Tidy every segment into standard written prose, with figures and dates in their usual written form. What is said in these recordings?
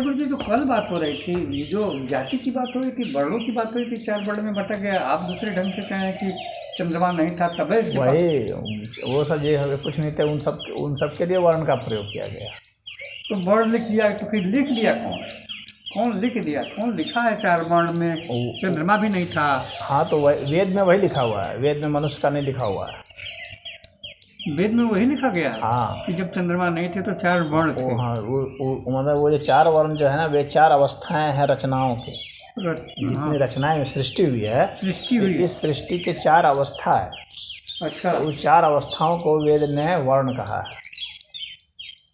अच्छा गुरु जी, जो कल बात हो रही थी, ये जो जाति की बात हो रही थी, वर्णों की बात हो रही थी, 4 वर्ण में बटा गया, आप दूसरे ढंग से कहें कि चंद्रमा नहीं था तब इसके पास। वही वो सब ये कुछ नहीं थे, उन सब के लिए वर्ण का प्रयोग किया गया। तो वर्ण लिख दिया, तो फिर लिख दिया कौन लिख दिया? कौन लिखा है 4 वर्ण में? चंद्रमा भी नहीं था। हाँ, तो वेद में वही लिखा हुआ है, वेद में मनुष्य का नहीं लिखा हुआ है। वेद में वही लिखा गया है हाँ, कि जब चंद्रमा नहीं थे तो 4 वर्ण थे। हाँ, मतलब वो जो 4 वर्ण जो है ना, वे 4 अवस्थाएं हैं रचनाओं की। जितनी रचनाएं में सृष्टि हुई है, इस सृष्टि के 4 अवस्था है। अच्छा। तो उस 4 अवस्थाओं को वेद ने वर्ण कहा है।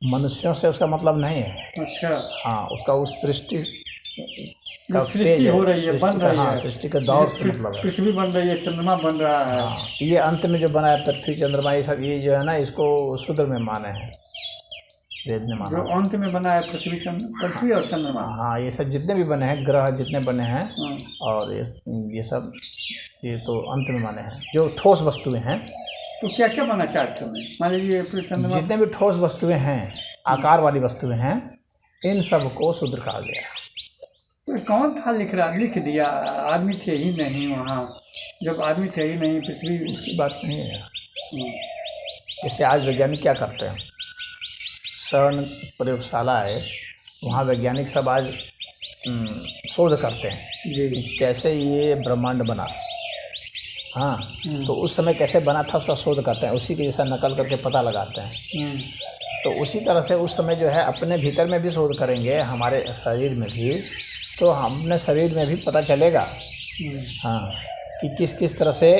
मनुष्यों से उसका मतलब नहीं है। अच्छा। हाँ, उसका उस सृष्टि का सृष्टि हो रही है, बन रही है, सृष्टि के दौर से मतलब है। पृथ्वी बन रही है, चंद्रमा बन रहा है। हाँ, ये अंत में जो बना है पृथ्वी चंद्रमा, ये सब ये जो है ना, इसको शूद्र में माने हैं, वेद ने माना। जो अंत में बना है पृथ्वी और चंद्रमा। हाँ, ये सब जितने भी बने हैं, ग्रह जितने बने हैं, और ये सब ये तो अंत में माने हैं। जो ठोस वस्तुएं हैं, तो क्या क्या बना 4 में? मान लीजिए चंद्रमा, जितने भी ठोस वस्तुएं हैं, आकार वाली वस्तुएं हैं, इन सब को शूद्र कहा गया। तो कौन था लिख दिया? आदमी थे ही नहीं वहाँ। जब आदमी थे ही नहीं, पृथ्वी, उसकी बात नहीं है। जैसे आज वैज्ञानिक क्या करते हैं, CERN प्रयोगशाला है, वहाँ वैज्ञानिक सब आज शोध करते हैं जी, कैसे ये ब्रह्मांड बना। हाँ, तो उस समय कैसे बना था उसका शोध करते हैं, उसी के जैसा नकल करके पता लगाते हैं। तो उसी तरह से उस समय जो है अपने भीतर में भी शोध करेंगे, हमारे शरीर में भी, तो अपने शरीर में भी पता चलेगा हाँ, कि किस किस तरह से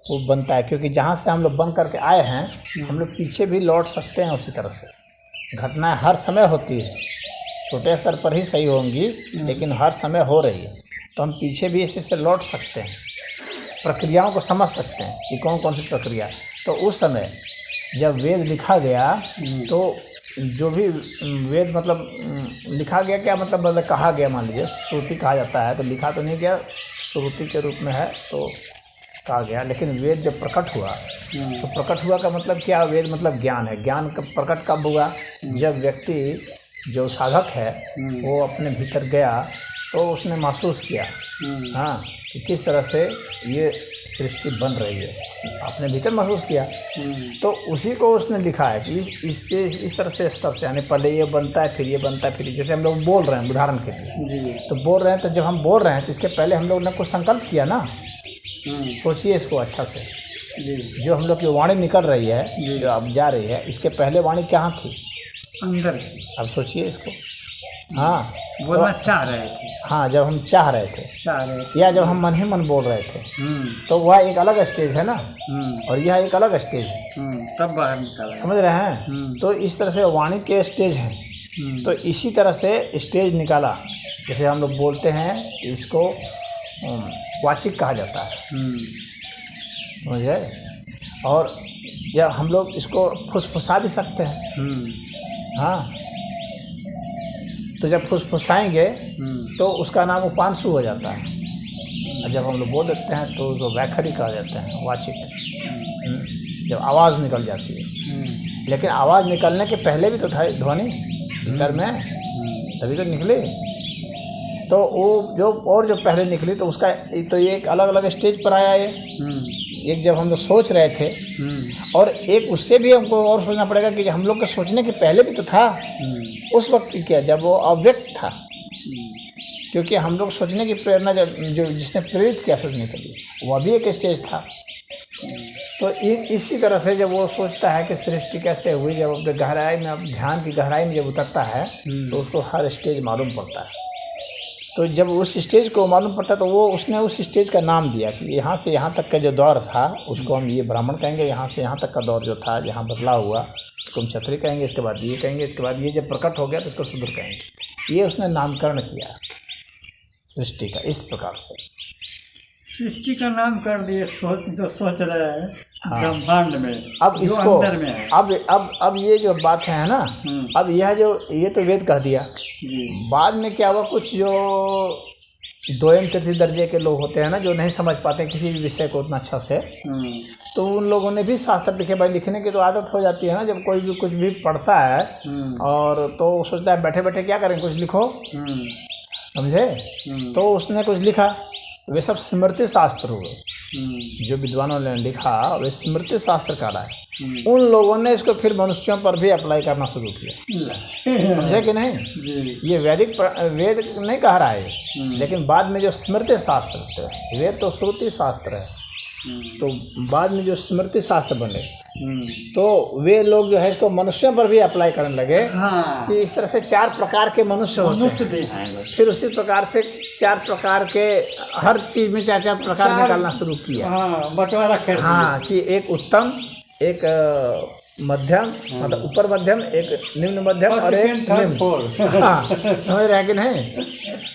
वो बनता है। क्योंकि जहाँ से हम लोग बन करके आए हैं, हम लोग पीछे भी लौट सकते हैं उसी तरह से। घटनाएं हर समय होती है, छोटे स्तर पर ही सही होंगी, लेकिन हर समय हो रही है, तो हम पीछे भी इसी से लौट सकते हैं, प्रक्रियाओं को समझ सकते हैं कि कौन कौन सी प्रक्रिया। तो उस समय जब वेद लिखा गया, तो जो भी वेद मतलब लिखा गया, क्या मतलब कहा गया, मान लीजिए श्रुति कहा जाता है, तो लिखा तो नहीं गया, श्रुति के रूप में है तो कहा गया। लेकिन वेद जब प्रकट हुआ, तो प्रकट हुआ का मतलब क्या? वेद मतलब ज्ञान है। ज्ञान का प्रकट कब हुआ? जब व्यक्ति जो साधक है वो अपने भीतर गया, तो उसने महसूस किया हाँ, कि किस तरह से ये सृष्टि बन रही है, अपने भीतर महसूस किया। तो उसी को उसने लिखा है कि इस तरह से स्तर से, यानी पहले ये बनता है, फिर ये बनता है, फिर जैसे हम लोग बोल रहे हैं उदाहरण के लिए, तो बोल रहे हैं, तो जब हम बोल रहे हैं तो इसके पहले हम लोग ने कुछ संकल्प किया ना। सोचिए इसको अच्छा से, जो हम लोग की वाणी निकल रही है, जो अब जा रही है, इसके पहले वाणी कहाँ थी? अंदर। अब सोचिए इसको। हाँ, बोलना चाह रहे थे। हाँ, जब हम चाह रहे थे, या जब हम मन ही मन बोल रहे थे, तो वह एक अलग स्टेज है ना, और यह एक अलग स्टेज है, तब बाहर निकाल, समझ रहे हैं? तो इस तरह से वाणी के स्टेज हैं। तो इसी तरह से स्टेज निकाला। जैसे हम लोग बोलते हैं, इसको वाचिक कहा जाता है, समझ गए? और जब हम लोग इसको फुसफुसा भी सकते हैं। हाँ, तो जब फुसफुसाएंगे तो उसका नाम उपांशु हो जाता है, और जब हम लोग बोल देते हैं तो उसको वैखरी कहा जाता है, वाचिक। जब आवाज़ निकल जाती है, लेकिन आवाज़ निकलने के पहले भी तो था ध्वनि भीतर में, तभी तो निकली। तो वो जो पहले निकली, तो उसका तो ये एक अलग अलग स्टेज पर आया ये। एक जब हम लोग सोच रहे थे, और एक उससे भी हमको और सोचना पड़ेगा कि हम लोग के सोचने के पहले भी तो था। उस वक्त क्या, जब वो अव्यक्त था, क्योंकि हम लोग सोचने की प्रेरणा जो जिसने प्रेरित किया सोचने के लिए, वह भी एक स्टेज था। तो इसी तरह से जब वो सोचता है कि सृष्टि कैसे हुई, जब अपने गहराई में, अब ध्यान की गहराई में जब उतरता है, तो उसको हर स्टेज मालूम पड़ता है। तो जब उस स्टेज को मालूम पड़ता है, तो उसने उस स्टेज का नाम दिया कि यहाँ से यहाँ तक का जो दौर था, उसको हम ये ब्राह्मण कहेंगे। यहाँ से यहाँ तक का दौर जो था, जहाँ बदला हुआ, इसको हम क्षत्रिय कहेंगे। इसके बाद ये कहेंगे, इसके बाद ये जब प्रकट हो गया तो इसको शूद्र कहेंगे। ये उसने नामकरण किया सृष्टि का। इस प्रकार से सृष्टि का नाम कर दिए, जो सोच रहे हैं ब्रह्मांड में, अब इसको अंदर में है। अब ये जो बात है ना, अब यह जो ये तो वेद कह दिया। बाद में क्या हुआ, कुछ जो दोयम तृतीय दर्जे के लोग होते हैं ना, जो नहीं समझ पाते किसी भी विषय को उतना अच्छा से, तो उन लोगों ने भी शास्त्र लिखे। भाई लिखने की तो आदत हो जाती है ना, जब कोई भी कुछ भी पढ़ता है और तो सोचता है बैठे बैठे क्या करें, कुछ लिखो, समझे। तो उसने कुछ लिखा, वे सब स्मृति शास्त्र हुए। जो विद्वानों ने लिखा वे स्मृति शास्त्र कहलाए। उन लोगों ने इसको फिर मनुष्यों पर भी अप्लाई करना शुरू किया, समझे कि नहीं। ये वेद नहीं कह रहा है, लेकिन बाद में जो स्मृति शास्त्र थे, वेद तो श्रुति शास्त्र है, तो बाद में जो स्मृति शास्त्र बने तो वे लोग जो है इसको मनुष्यों पर भी अप्लाई करने लगे। कि इस तरह से 4 प्रकार के मनुष्य होते हैं। फिर उसी प्रकार से 4 प्रकार के हर चीज़ में 4 प्रकार निकालना शुरू किया। बंटवारा कर दिया। हाँ, कि एक उत्तम, एक मध्यम, मतलब ऊपर मध्यम, एक निम्न मध्यम और एक निम्न। हाँ, समझ रहे हैं कि नहीं।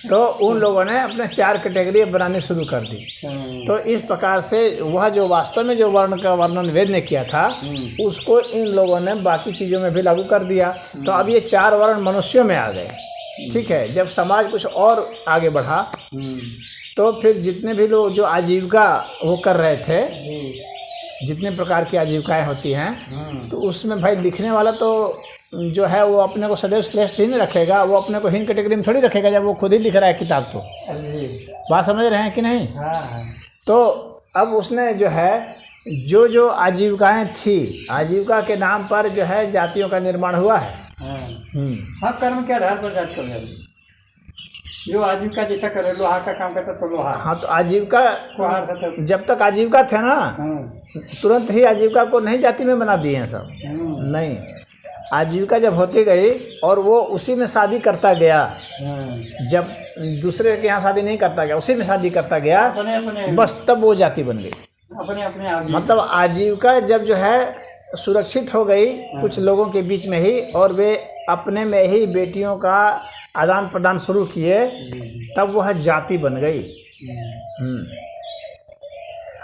तो उन लोगों ने अपने 4 कैटेगरी बनानी शुरू कर दी। तो इस प्रकार से वह जो वास्तव में जो वर्ण का वर्णन वेद ने किया था उसको इन लोगों ने बाकी चीज़ों में भी लागू कर दिया। तो अब ये 4 वर्ण मनुष्यों में आ गए, ठीक है। जब समाज कुछ और आगे बढ़ा तो फिर जितने भी लोग जो आजीविका वो कर रहे थे, जितने प्रकार की आजीविकाएं होती हैं, तो उसमें भाई लिखने वाला तो जो है वो अपने को सदैव श्रेष्ठ ही नहीं रखेगा, वो अपने को हीन कैटेगरी में थोड़ी रखेगा जब वो खुद ही लिख रहा है किताब। तो बात समझ रहे हैं कि नहीं। तो अब उसने जो है जो आजीविकाएं थी, आजीविका के नाम पर जो है जातियों का निर्माण हुआ है। हाँ, कर्म के आधार पर जात कर, जो आजीविका जैसा करे, लोहा का काम करता तो लोहा। हाँ, तो आजीविका जब तक आजीविका थे ना, तुरंत ही आजीविका को नहीं जाति में बना दिए हैं सब। नहीं, आजीविका जब होती गई और वो उसी में शादी करता गया, जब दूसरे के यहाँ शादी नहीं करता गया, उसी में शादी करता गया, बस तब वो जाति बन गई अपने। मतलब आजीविका जब जो है सुरक्षित हो गई कुछ लोगों के बीच में ही, और वे अपने में ही बेटियों का आदान प्रदान शुरू किए, तब वह जाति बन गई।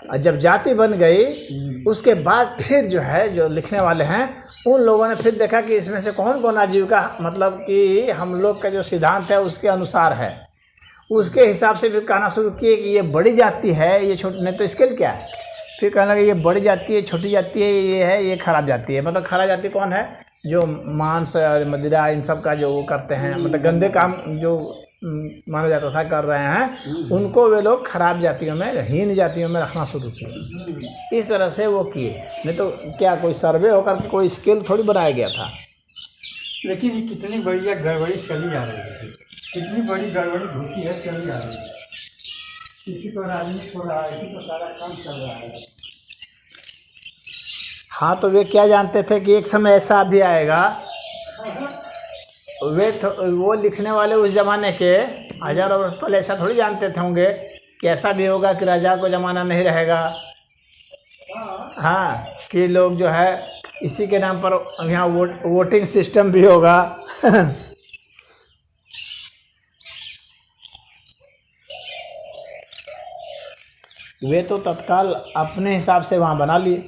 और जब जाति बन गई उसके बाद फिर जो है जो लिखने वाले हैं उन लोगों ने फिर देखा कि इसमें से कौन कौन आजीविका, मतलब कि हम लोग का जो सिद्धांत है उसके अनुसार है, उसके हिसाब से फिर कहना शुरू किए कि ये बड़ी जाति है, ये छोटी। नहीं तो इसके लिए क्या है, फिर कहने लगे ये बड़ी जाति है, छोटी जाति है, ये है, ये खराब जाति है। मतलब खराब जाति कौन है, जो मांस और मदिरा इन सब का जो वो करते हैं, मतलब गंदे काम जो माना जाता था कर रहे हैं, उनको वे लोग खराब जातियों में, हीन जातियों में रखना शुरू किए। इस तरह से वो किए। नहीं तो क्या कोई सर्वे होकर के कोई स्केल थोड़ी बनाया गया था। लेकिन ये कितनी बढ़िया गड़बड़ी चली जा रही है, कितनी बड़ी गड़बड़ी घुसी है, चली जा रही है। किसी को राजनीति हो रहा है, इसी को सारा काम चल रहा है। हाँ, तो वे क्या जानते थे कि एक समय ऐसा भी आएगा। वो लिखने वाले उस ज़माने के हज़ारों वर्ष पहले ऐसा थोड़ी जानते थे होंगे कि ऐसा भी होगा कि राजा को ज़माना नहीं रहेगा। हाँ, कि लोग जो है इसी के नाम पर यहाँ वोटिंग सिस्टम भी होगा। वे तो तत्काल अपने हिसाब से वहाँ बना लिए।